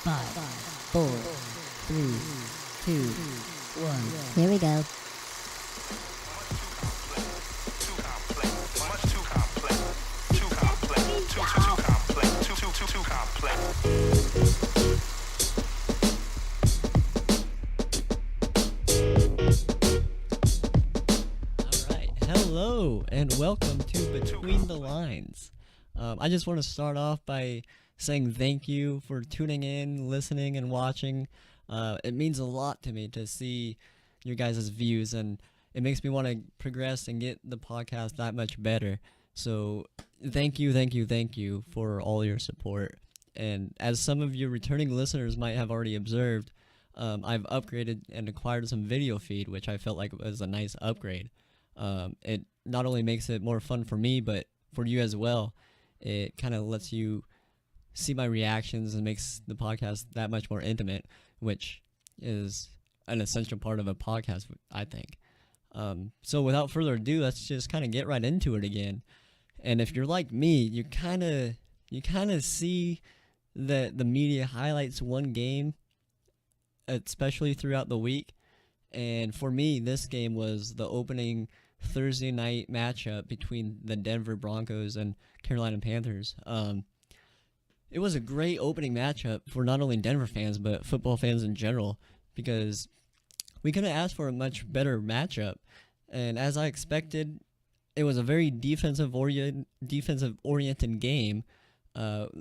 5, 4, 3, 2, 1. Here we go. Hello and welcome to Between the Lines. I just want to start off by saying thank you for tuning in, listening, and watching. It means a lot to me to see your guys' views, and it makes me want to progress and get the podcast that much better. So thank you for all your support. And as some of your returning listeners might have already observed, I've upgraded and acquired some video feed, which I felt like was a nice upgrade. It not only makes it more fun for me, but for you as well. It kind of lets you see my reactions and makes the podcast that much more intimate, which is an essential part of a podcast, I think. So without further ado, let's just kind of get right into it again. And if you're like me, you kind of see that the media highlights one game, especially throughout the week. And for me, this game was the opening Thursday night matchup between the Denver Broncos and Carolina Panthers. It was a great opening matchup for not only Denver fans, but football fans in general, because we couldn't ask for a much better matchup. And as I expected, it was a very defensive-oriented game.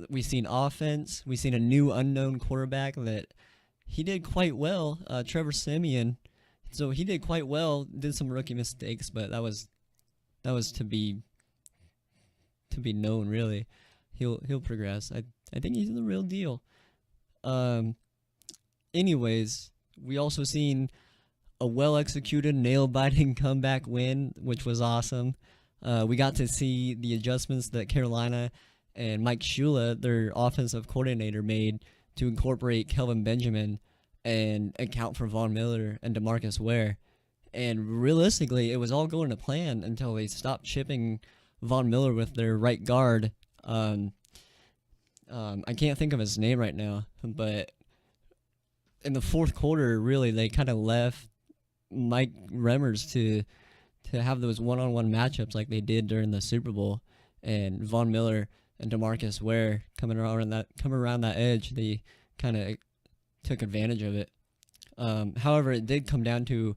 We've seen offense. We've seen a new unknown quarterback that he did quite well, Trevor Siemian. So he did quite well, did some rookie mistakes, but that was to be known, really. He'll progress. I think he's the real deal. Anyways, we also seen a well-executed, nail-biting comeback win, which was awesome. We got to see the adjustments that Carolina and Mike Shula, their offensive coordinator, made to incorporate Kelvin Benjamin and account for Von Miller and DeMarcus Ware. And realistically, it was all going to plan until they stopped chipping Von Miller with their right guard. I can't think of his name right now, but in the fourth quarter, really, they kind of left Mike Remmers to have those one-on-one matchups like they did during the Super Bowl. And Von Miller and DeMarcus Ware coming around that edge, they kind of took advantage of it. However, it did come down to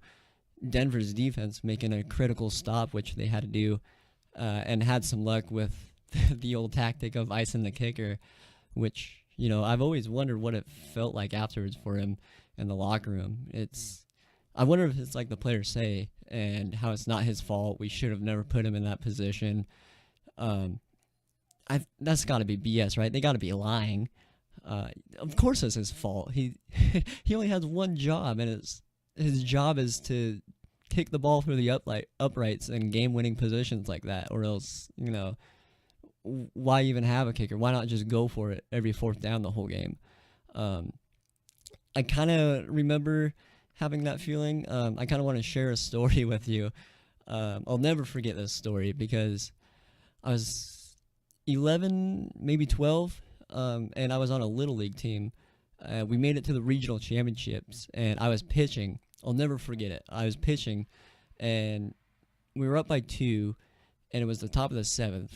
Denver's defense making a critical stop, which they had to do, and had some luck with the old tactic of icing the kicker, which, I've always wondered what it felt like afterwards for him in the locker room. I wonder if it's like the players say, and how it's not his fault. We should have never put him in that position. That's got to be BS, right? They got to be lying. Of course it's his fault. He only has one job, and his job is to kick the ball through the uprights in game-winning positions like that, or else, why even have a kicker? Why not just go for it every fourth down the whole game? I kind of remember having that feeling. I kind of want to share a story with you. I'll never forget this story because I was 11, maybe 12, and I was on a Little League team. We made it to the regional championships, and I was pitching. I'll never forget it. I was pitching, and we were up by 2, and it was the top of the 7th.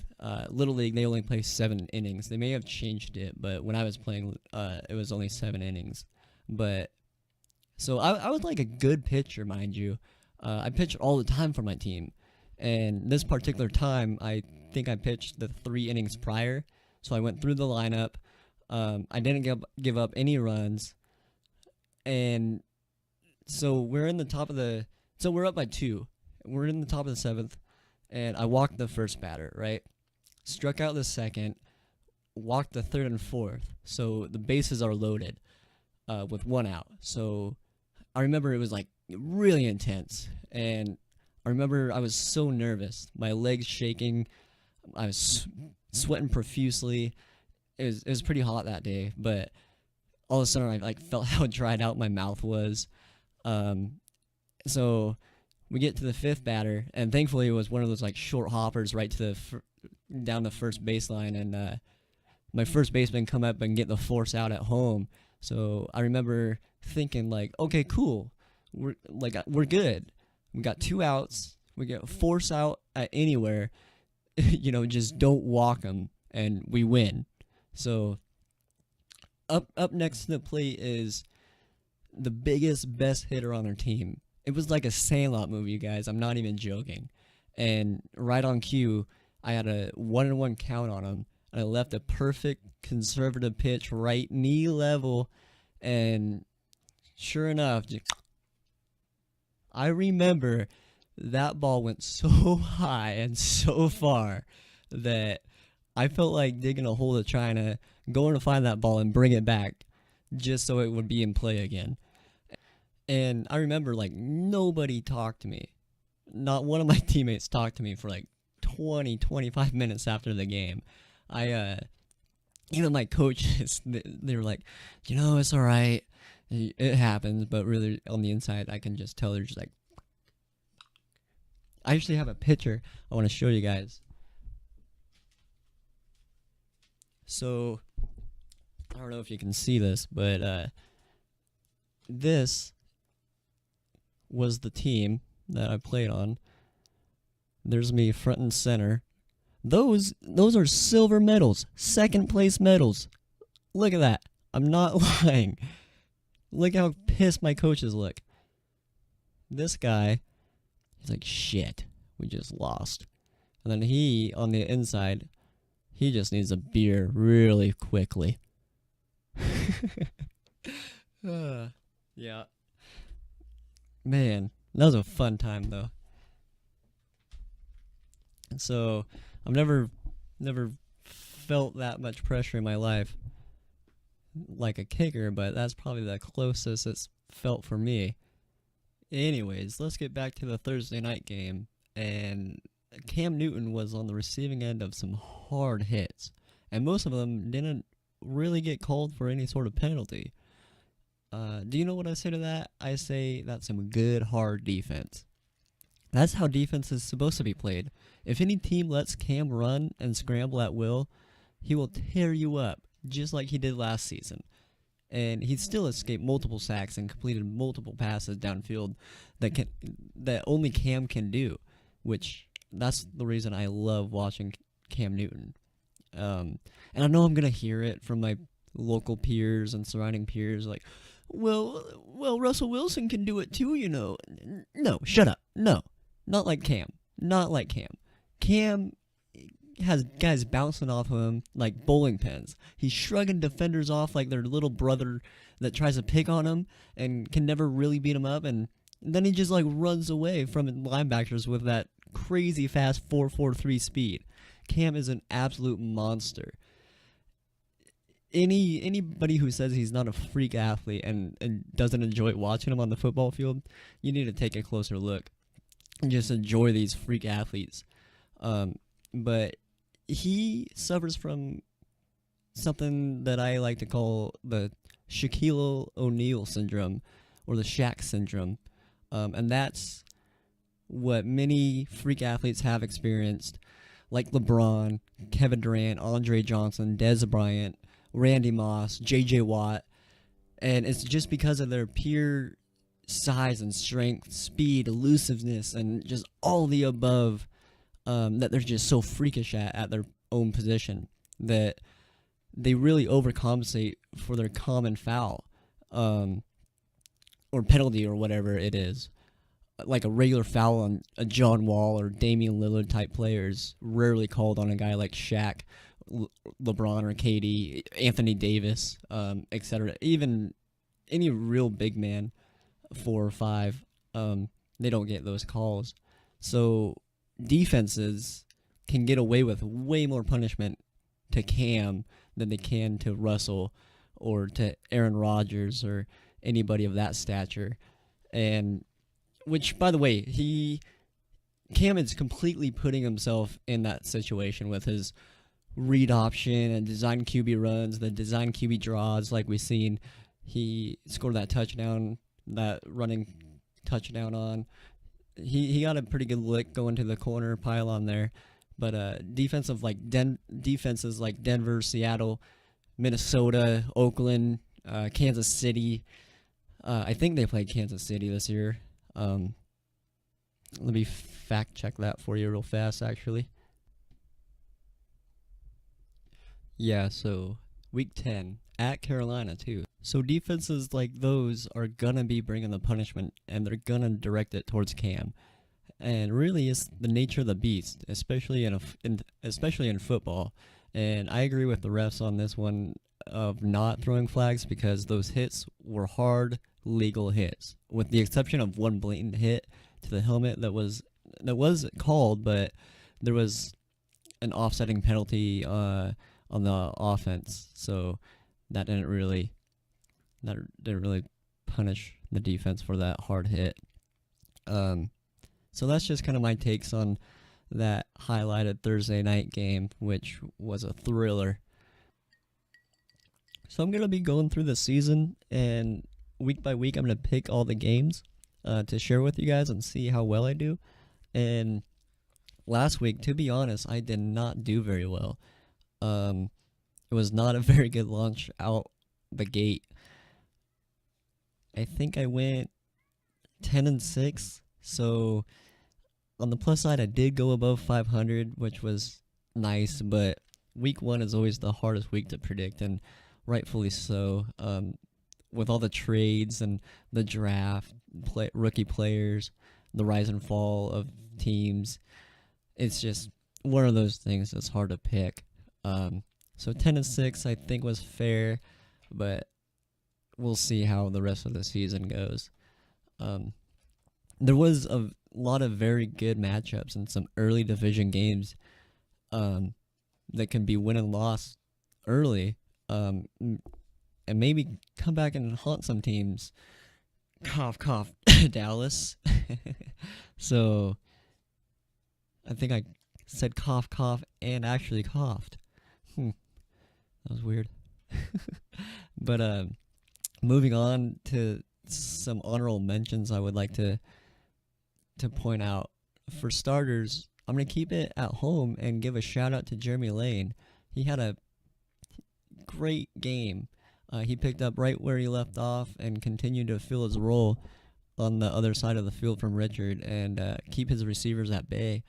Little League, they only play 7 innings. They may have changed it, but when I was playing, it was only 7 innings. So I was like a good pitcher, mind you. I pitched all the time for my team, and this particular time, I think I pitched the 3 innings prior. So I went through the lineup. I didn't give up any runs. And so we're in the top of the... So we're up by 2. We're in the top of the 7th. And I walked the first batter, right? Struck out the second. Walked the third and fourth. So the bases are loaded with 1 out. So I remember it was like really intense. And I remember I was so nervous. My legs shaking. I was sweating profusely. It was pretty hot that day, but all of a sudden I felt how dried out my mouth was. So we get to the 5th batter, and thankfully it was one of those short hoppers right to down the first baseline, and my first baseman come up and get the force out at home. So I remember thinking like, okay, cool, we're good. We got 2 outs. We get force out at anywhere. Just don't walk them, and we win. So up next to the plate is the biggest, best hitter on our team. It was like a Sandlot movie, you guys. I'm not even joking. And right on cue, I had a 1-1 count on him, and I left a perfect conservative pitch right knee level, and sure enough, I remember that ball went so high and so far that I felt like digging a hole to try to go in to find that ball and bring it back just so it would be in play again. And I remember like nobody talked to me. Not one of my teammates talked to me for like 20-25 minutes after the game. Even my coaches, they were like, it's all right. It happens, but really on the inside, I can just tell they're just like. I actually have a picture I want to show you guys. So, I don't know if you can see this, but this was the team that I played on. There's me front and center. Those are silver medals, second place medals. Look at that. I'm not lying. Look how pissed my coaches look. This guy, he's like, shit, we just lost. And then he, on the inside, he just needs a beer really quickly. Yeah. Man, that was a fun time, though. So, I've never felt that much pressure in my life like a kicker, but that's probably the closest it's felt for me. Anyways, let's get back to the Thursday night game, and Cam Newton was on the receiving end of some hard hits, and most of them didn't really get called for any sort of penalty. Do you know what I say to that? I say that's some good, hard defense. That's how defense is supposed to be played. If any team lets Cam run and scramble at will, he will tear you up, just like he did last season. And he still escaped multiple sacks and completed multiple passes downfield that only Cam can do, which that's the reason I love watching Cam Newton. And I know I'm going to hear it from my local peers and surrounding peers like, well, Russell Wilson can do it too, No, shut up. No, not like Cam. Not like Cam. Cam has guys bouncing off of him like bowling pins. He's shrugging defenders off like their little brother that tries to pick on him and can never really beat him up, and then he just like runs away from linebackers with that crazy fast 4.43 speed. Cam is an absolute monster. Anybody who says he's not a freak athlete and doesn't enjoy watching him on the football field, you need to take a closer look and just enjoy these freak athletes. But he suffers from something that I like to call the Shaquille O'Neal syndrome, or the Shaq syndrome. And that's what many freak athletes have experienced, like LeBron, Kevin Durant, Andre Johnson, Dez Bryant, Randy Moss, J.J. Watt. And it's just because of their pure size and strength, speed, elusiveness, and just all the above, that they're just so freakish at their own position that they really overcompensate for their common foul, or penalty, or whatever it is. Like a regular foul on a John Wall or Damian Lillard type players, rarely called on a guy like Shaq, LeBron or KD, Anthony Davis, etc. Even any real big man, 4 or 5, they don't get those calls. So defenses can get away with way more punishment to Cam than they can to Russell or to Aaron Rodgers or anybody of that stature. And which, by the way, Cam is completely putting himself in that situation with his read option and design QB runs, the design QB draws like we've seen. He scored that touchdown, that running touchdown on. He got a pretty good lick going to the corner pylon there. But defenses like Denver, Seattle, Minnesota, Oakland, Kansas City. I think they played Kansas City this year. Let me fact check that for you real fast, actually. Yeah, so week 10 at Carolina, too. So defenses like those are gonna be bringing the punishment, and they're gonna direct it towards Cam. And really, it's the nature of the beast, especially especially in football. And I agree with the refs on this one of not throwing flags because those hits were hard legal hits, with the exception of one blatant hit to the helmet that was called, but there was an offsetting penalty on the offense, so that didn't really punish the defense for that hard hit. So that's just kind of my takes on that highlighted Thursday night game, which was a thriller. So I'm going to be going through the season, and week by week I'm going to pick all the games to share with you guys and see how well I do. And last week, to be honest, I did not do very well. It was not a very good launch out the gate. I think I went 10-6, so on the plus side, I did go above 500, which was nice, but week 1 is always the hardest week to predict, and rightfully so. With all the trades and the draft, rookie players, the rise and fall of teams, it's just one of those things that's hard to pick. So 10-6, I think, was fair, but we'll see how the rest of the season goes. There was a lot of very good matchups and some early division games that can be win and loss early, and maybe come back and haunt some teams. Cough, cough, Dallas. So I think I said cough, cough, and actually coughed. That was weird. But moving on to some honorable mentions, I would like to point out. For starters, I'm going to keep it at home and give a shout out to Jeremy Lane. He had a great game. He picked up right where he left off and continued to fill his role on the other side of the field from Richard and keep his receivers at bay.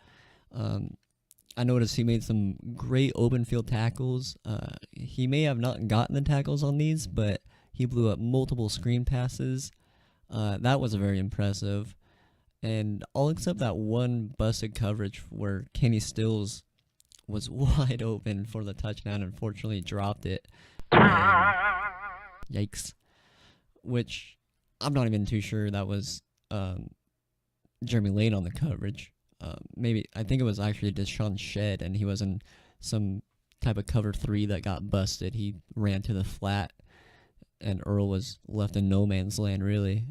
I noticed he made some great open field tackles. He may have not gotten the tackles on these, but he blew up multiple screen passes. That was very impressive. And all except that one busted coverage where Kenny Stills was wide open for the touchdown, unfortunately dropped it. Yikes. Which I'm not even too sure that was Jeremy Lane on the coverage. Maybe I think it was actually Deshaun Shedd, and he was in some type of cover 3 that got busted. He ran to the flat, and Earl was left in no man's land, really.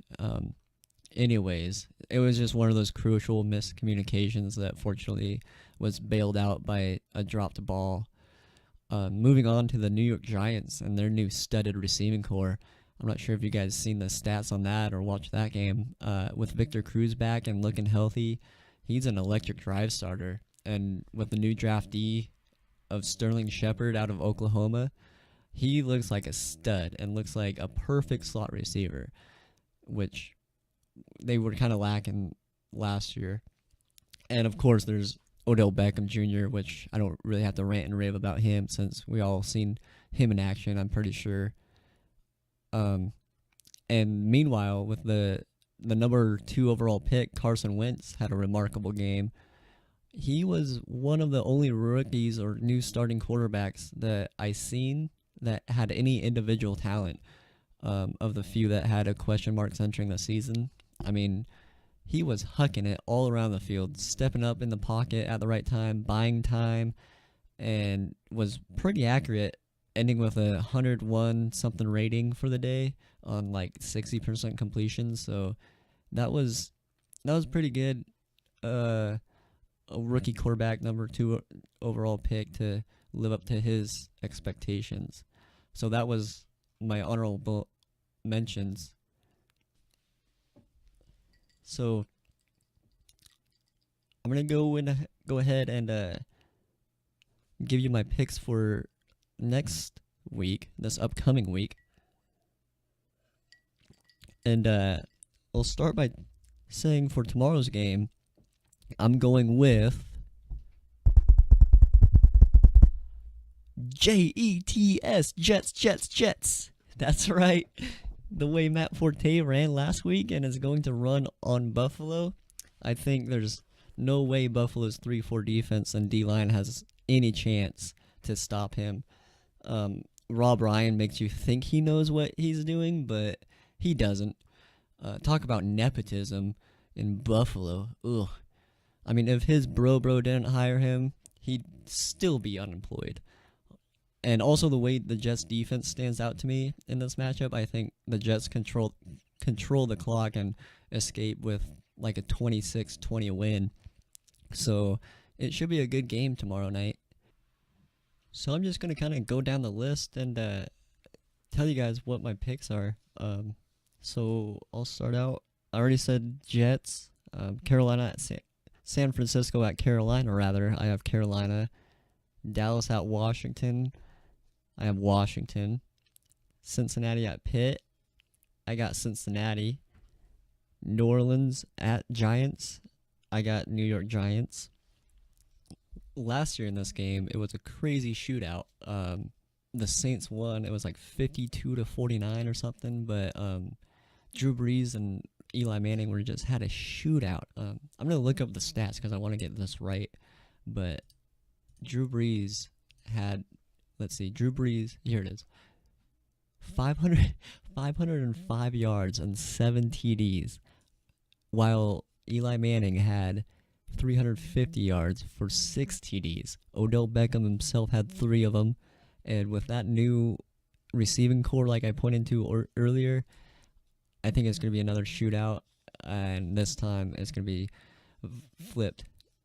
Anyways, it was just one of those crucial miscommunications that fortunately was bailed out by a dropped ball. Moving on to the New York Giants and their new studded receiving core. I'm not sure if you guys seen the stats on that or watched that game. With Victor Cruz back and looking healthy, he's an electric drive starter. And with the new draftee of Sterling Shepard out of Oklahoma, he looks like a stud and looks like a perfect slot receiver, which they were kind of lacking last year. And of course, there's Odell Beckham Jr., which I don't really have to rant and rave about him since we all seen him in action, I'm pretty sure. And meanwhile, with the number 2 overall pick, Carson Wentz had a remarkable game. He was one of the only rookies or new starting quarterbacks that I seen that had any individual talent, of the few that had a question marks entering the season. I mean, he was hucking it all around the field, stepping up in the pocket at the right time, buying time, and was pretty accurate, ending with a 101 something rating for the day on like 60% completion. So that was pretty good. A rookie quarterback, number 2 overall pick, to live up to his expectations. So that was my honorable mentions. So I'm gonna go ahead and give you my picks for next week, this upcoming week. And I'll start by saying for tomorrow's game, I'm going with Jets, Jets. That's right. The way Matt Forte ran last week and is going to run on Buffalo, I think there's no way Buffalo's 3-4 defense and D-line has any chance to stop him. Rob Ryan makes you think he knows what he's doing, but he doesn't. Talk about nepotism in Buffalo. Ugh. I mean, if his bro didn't hire him, he'd still be unemployed. And also the way the Jets defense stands out to me in this matchup, I think the Jets control the clock and escape with like a 26-20 win. So it should be a good game tomorrow night. So I'm just going to kind of go down the list and tell you guys what my picks are. So I'll start out. I already said Jets, Carolina at San Francisco at Carolina, rather. I have Carolina. Dallas at Washington. I have Washington. Cincinnati at Pitt. I got Cincinnati. New Orleans at Giants. I got New York Giants. Last year in this game, it was a crazy shootout. The Saints won. It was like 52-49 or something, but Drew Brees and Eli Manning just had a shootout. I'm going to look up the stats because I want to get this right, but Drew Brees had, here it is, 505 yards and 7 TDs, while Eli Manning had 350 yards for 6 TDs. Odell Beckham himself had 3 of them, and with that new receiving core like I pointed to earlier, I think it's going to be another shootout, and this time it's going to be flipped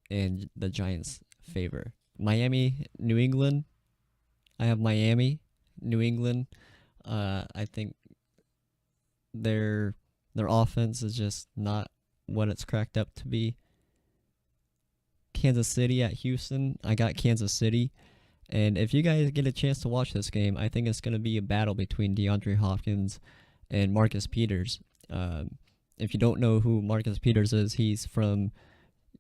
in the Giants' favor. Miami, New England. I have Miami, New England. I think their offense is just not what it's cracked up to be. Kansas City at Houston. I got Kansas City. And if you guys get a chance to watch this game, I think it's going to be a battle between DeAndre Hopkins and Marcus Peters. If you don't know who Marcus Peters is, he's from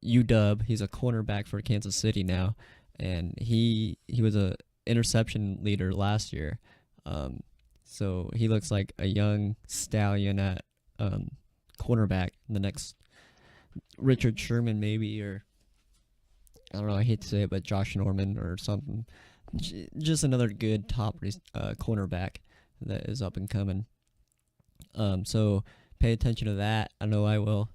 UW. He's a cornerback for Kansas City now, and he was a interception leader last year. So he looks like a young stallion at cornerback. The next Richard Sherman maybe, or I don't know, I hate to say it, but Josh Norman or something. Just another good top cornerback that is up and coming. So pay attention to that. I know I will.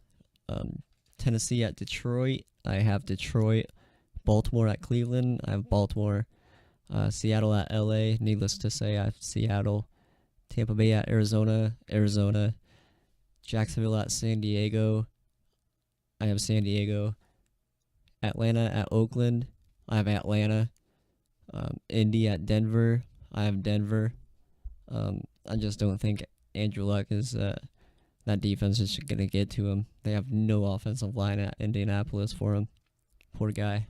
Tennessee at Detroit. I have Detroit. Baltimore at Cleveland. I have Baltimore. Seattle at LA. Needless to say, I have Seattle. Tampa Bay at Arizona. Jacksonville at San Diego. I have San Diego. Atlanta at Oakland. I have Atlanta. Indy at Denver. I have Denver. I just don't think Andrew Luck is that defense is going to get to him. They have no offensive line at Indianapolis for him. Poor guy.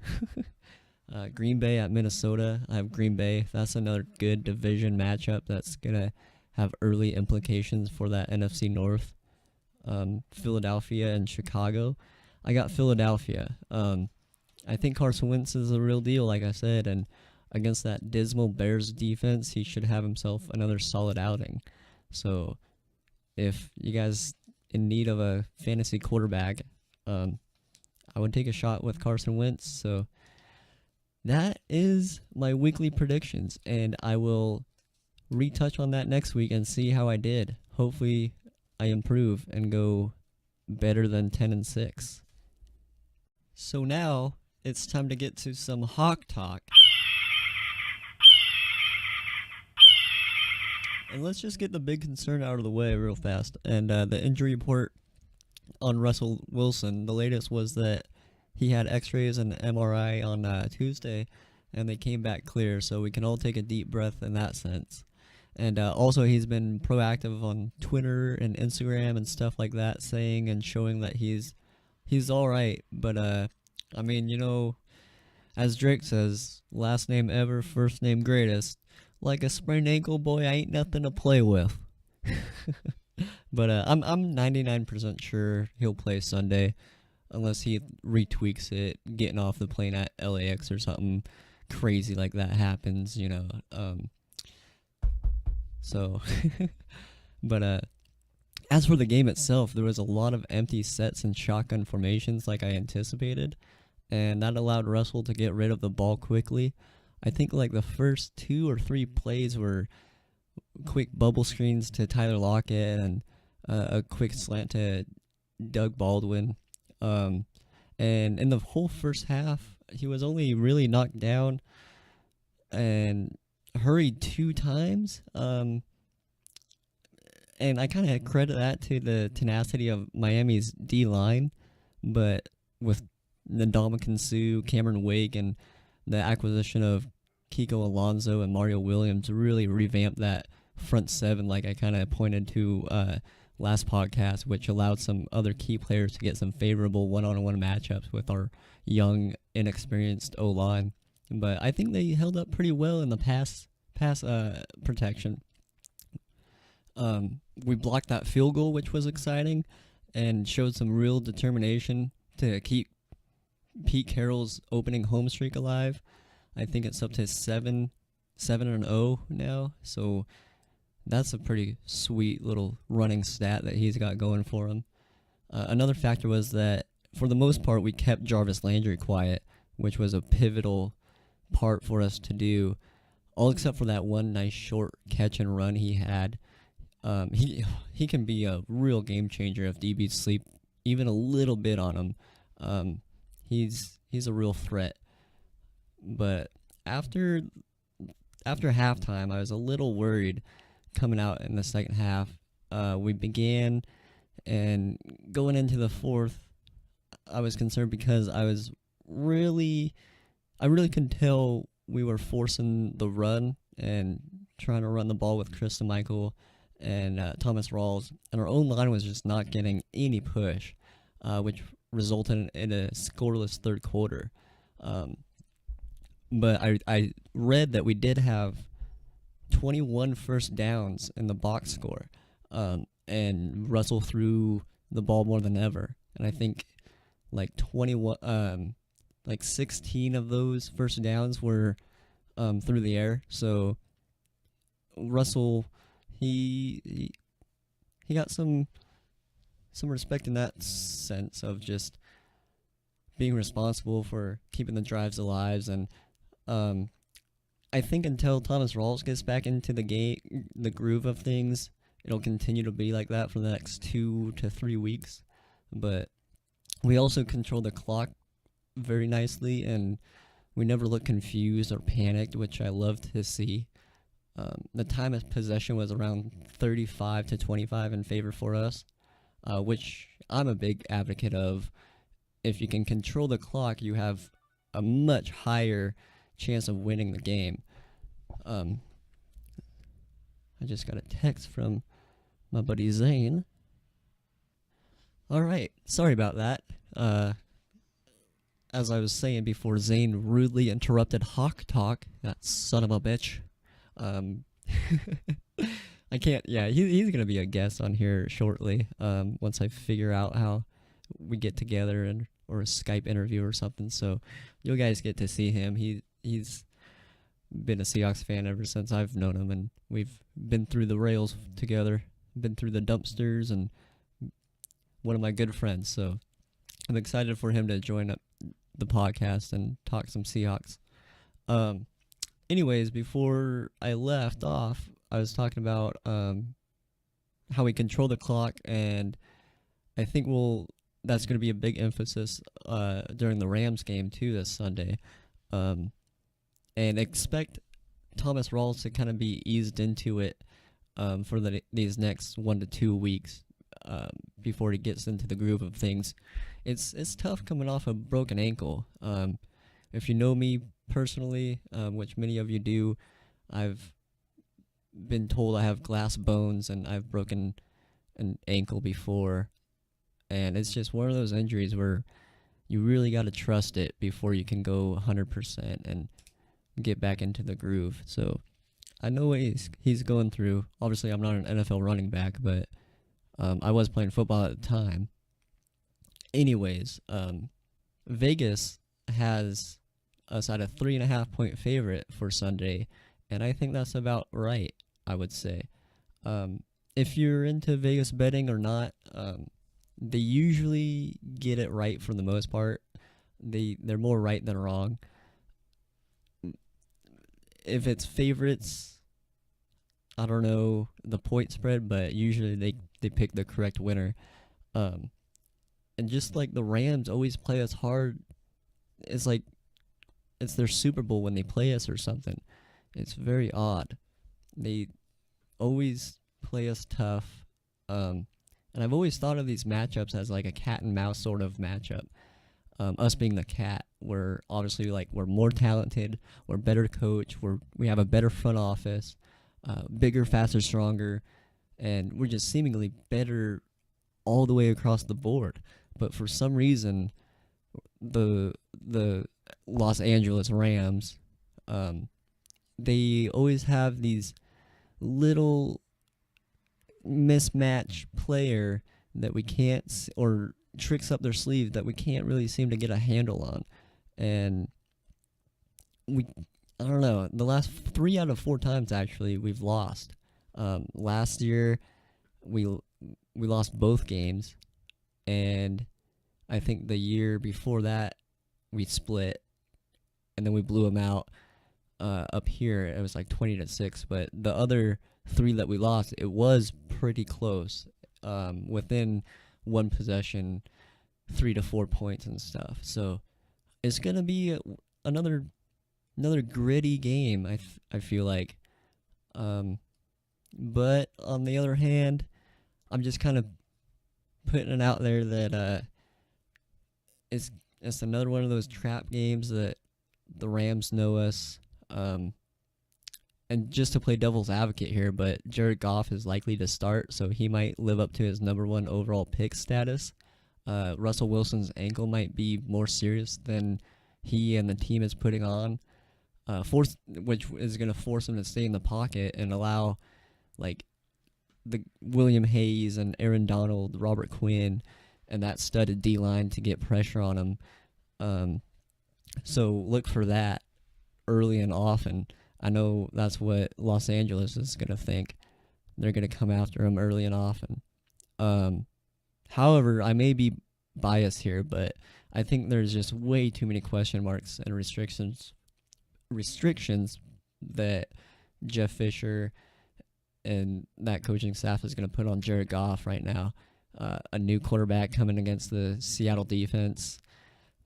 Green Bay at Minnesota. I have Green Bay. That's another good division matchup that's going to have early implications for that NFC North. Philadelphia and Chicago. I got Philadelphia. I think Carson Wentz is the real deal, like I said, and against that dismal Bears defense, he should have himself another solid outing. So if you guys in need of a fantasy quarterback, I would take a shot with Carson Wentz. So that is my weekly predictions, and I will retouch on that next week and see how I did. Hopefully I improve and go better than 10-6. So now it's time to get to some Hawk Talk. And let's just get the big concern out of the way real fast. And the injury report on Russell Wilson, the latest was that he had x-rays and MRI on Tuesday, and they came back clear, so we can all take a deep breath in that sense. And also he's been proactive on Twitter and Instagram and stuff like that, saying and showing that he's all right. But, I mean, you know, as Drake says, last name ever, first name greatest. Like a sprained ankle, boy, I ain't nothing to play with. But I'm 99% sure he'll play Sunday, unless he retweaks it, getting off the plane at LAX or something crazy like that happens, you know. So, but as for the game itself, there was a lot of empty sets and shotgun formations like I anticipated, and that allowed Russell to get rid of the ball quickly. I think like the first 2 or 3 plays were quick bubble screens to Tyler Lockett and a quick slant to Doug Baldwin. And in the whole first half, he was only really knocked down and hurried 2 times. And I kind of credit that to the tenacity of Miami's D-line, but with Ndamukong Suh, Cameron Wake, and the acquisition of Kiko Alonso and Mario Williams really revamped that front 7 like I kind of pointed to last podcast, which allowed some other key players to get some favorable one-on-one matchups with our young, inexperienced O-line. But I think they held up pretty well in the pass protection. We blocked that field goal, which was exciting, and showed some real determination to keep Pete Carroll's opening home streak alive. I think it's up to 7-0 now, so that's a pretty sweet little running stat that he's got going for him. Another factor was that, for the most part, we kept Jarvis Landry quiet, which was a pivotal part for us to do, all except for that one nice short catch and run he had. He can be a real game changer if DBs sleep even a little bit on him. He's a real threat. But after halftime, I was a little worried coming out in the second half. We began, and going into the fourth, I was concerned because I really could tell we were forcing the run and trying to run the ball with Krista Michael and Thomas Rawls, and our own line was just not getting any push, which resulted in a scoreless third quarter. But I read that we did have 21 first downs in the box score, and Russell threw the ball more than ever. And I think like 16 of those first downs were through the air. So Russell, he got some respect in that sense of just being responsible for keeping the drives alive. And I think until Thomas Rawls gets back into the groove of things, it'll continue to be like that for the next 2 to 3 weeks. But we also control the clock very nicely, and we never looked confused or panicked, which I love to see. The time of possession was around 35 to 25 in favor for us, which I'm a big advocate of. If you can control the clock, you have a much higher chance of winning the game. I just got a text from my buddy Zane. All right, sorry about that. As I was saying before, Zane rudely interrupted Hawk Talk. That son of a bitch. I can't. Yeah, he's gonna be a guest on here shortly. Once I figure out how we get together or a Skype interview or something. So you guys get to see him. He's been a Seahawks fan ever since I've known him, and we've been through the rails together, been through the dumpsters, and one of my good friends. So I'm excited for him to join up the podcast and talk some Seahawks. Anyways, before I left off, I was talking about how we control the clock, and I think that's going to be a big emphasis during the Rams game too this Sunday. And expect Thomas Rawls to kind of be eased into it for these next 1 to 2 weeks before he gets into the groove of things. It's tough coming off a broken ankle. If you know me personally, which many of you do, I've been told I have glass bones and I've broken an ankle before. And it's just one of those injuries where you really got to trust it before you can go 100% and get back into the groove. So I know what he's going through. Obviously, I'm not an NFL running back, but I was playing football at the time. Anyways, Vegas has us at a 3.5 point favorite for Sunday, and I think that's about right, I would say. If you're into Vegas betting or not, they usually get it right for the most part. They're more right than wrong. If it's favorites, I don't know the point spread, but usually they pick the correct winner. Um, and just like the Rams always play us hard, it's like it's their Super Bowl when they play us or something. It's very odd. They always play us tough. And I've always thought of these matchups as like a cat and mouse sort of matchup. Us being the cat, we're obviously like we're more talented, we're better coached, we have a better front office, bigger, faster, stronger, and we're just seemingly better all the way across the board. But for some reason, the Los Angeles Rams, they always have these little mismatch player that we can't or tricks up their sleeve that we can't really seem to get a handle on. And I don't know, the last 3 out of 4 times actually we've lost. Last year we lost both games, and I think the year before that we split, and then we blew them out. Up here it was like 20-6, but the other 3 that we lost, it was pretty close, within one possession, 3 to 4 points and stuff. So it's gonna be another gritty game. I feel like, but on the other hand, I'm just kind of putting it out there that it's another one of those trap games that the Rams know us. And just to play devil's advocate here, but Jared Goff is likely to start, so he might live up to his #1 overall pick status. Russell Wilson's ankle might be more serious than he and the team is putting on, which is going to force him to stay in the pocket and allow, like, the William Hayes and Aaron Donald, Robert Quinn, and that studded D-line to get pressure on him. So look for that early and often. I know that's what Los Angeles is going to think. They're going to come after him early and often. However, I may be biased here, but I think there's just way too many question marks and restrictions that Jeff Fisher and that coaching staff is going to put on Jared Goff right now. A new quarterback coming against the Seattle defense.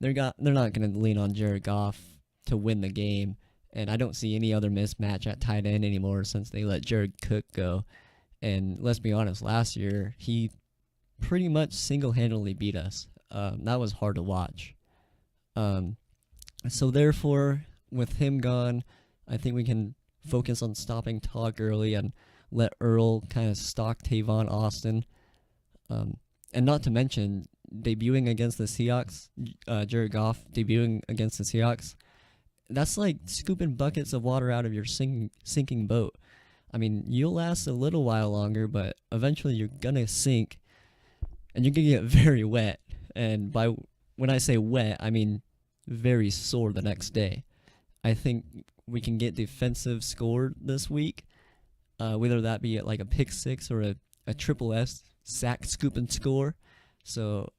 They're not going to lean on Jared Goff to win the game. And I don't see any other mismatch at tight end anymore since they let Jared Cook go. And let's be honest, last year, he pretty much single-handedly beat us. That was hard to watch. So therefore, with him gone, I think we can focus on stopping Todd Gurley and let Earl kind of stalk Tavon Austin. And not to mention, debuting against the Seahawks, Jared Goff debuting against the Seahawks, that's like scooping buckets of water out of your sinking boat. I mean, you'll last a little while longer, but eventually you're going to sink, and you're going to get very wet. And when I say wet, I mean very sore the next day. I think we can get defensive score this week, whether that be like a pick six or a triple S, sack, scoop, and score. So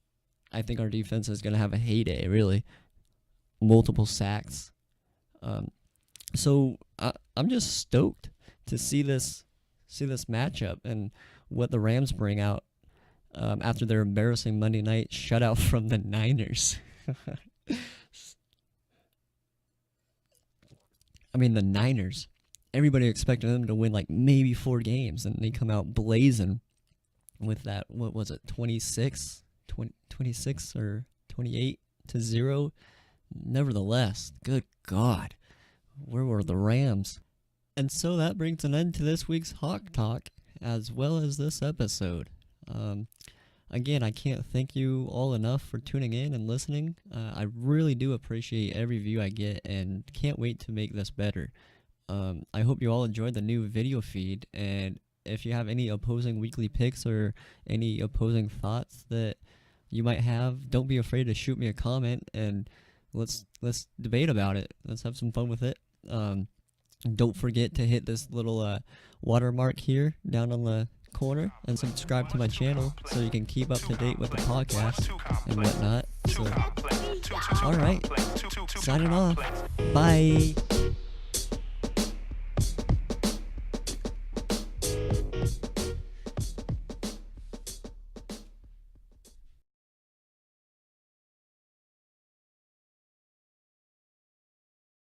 I think our defense is going to have a heyday, really. Multiple sacks. So I'm just stoked to see this matchup and what the Rams bring out after their embarrassing Monday night shutout from the Niners. I mean, the Niners, everybody expected them to win like maybe 4 games, and they come out blazing with that, what was it, 26 or 28-0. Nevertheless, good God, where were the Rams? And so that brings an end to this week's Hawk Talk, as well as this episode. Again, I can't thank you all enough for tuning in and listening. I really do appreciate every view I get and can't wait to make this better. I hope you all enjoyed the new video feed, and if you have any opposing weekly picks or any opposing thoughts that you might have, don't be afraid to shoot me a comment and let's debate about it. Let's have some fun with it. Don't forget to hit this little watermark here down on the corner and subscribe to my channel so you can keep up to date with the podcast and whatnot. So, all right, signing off. Bye.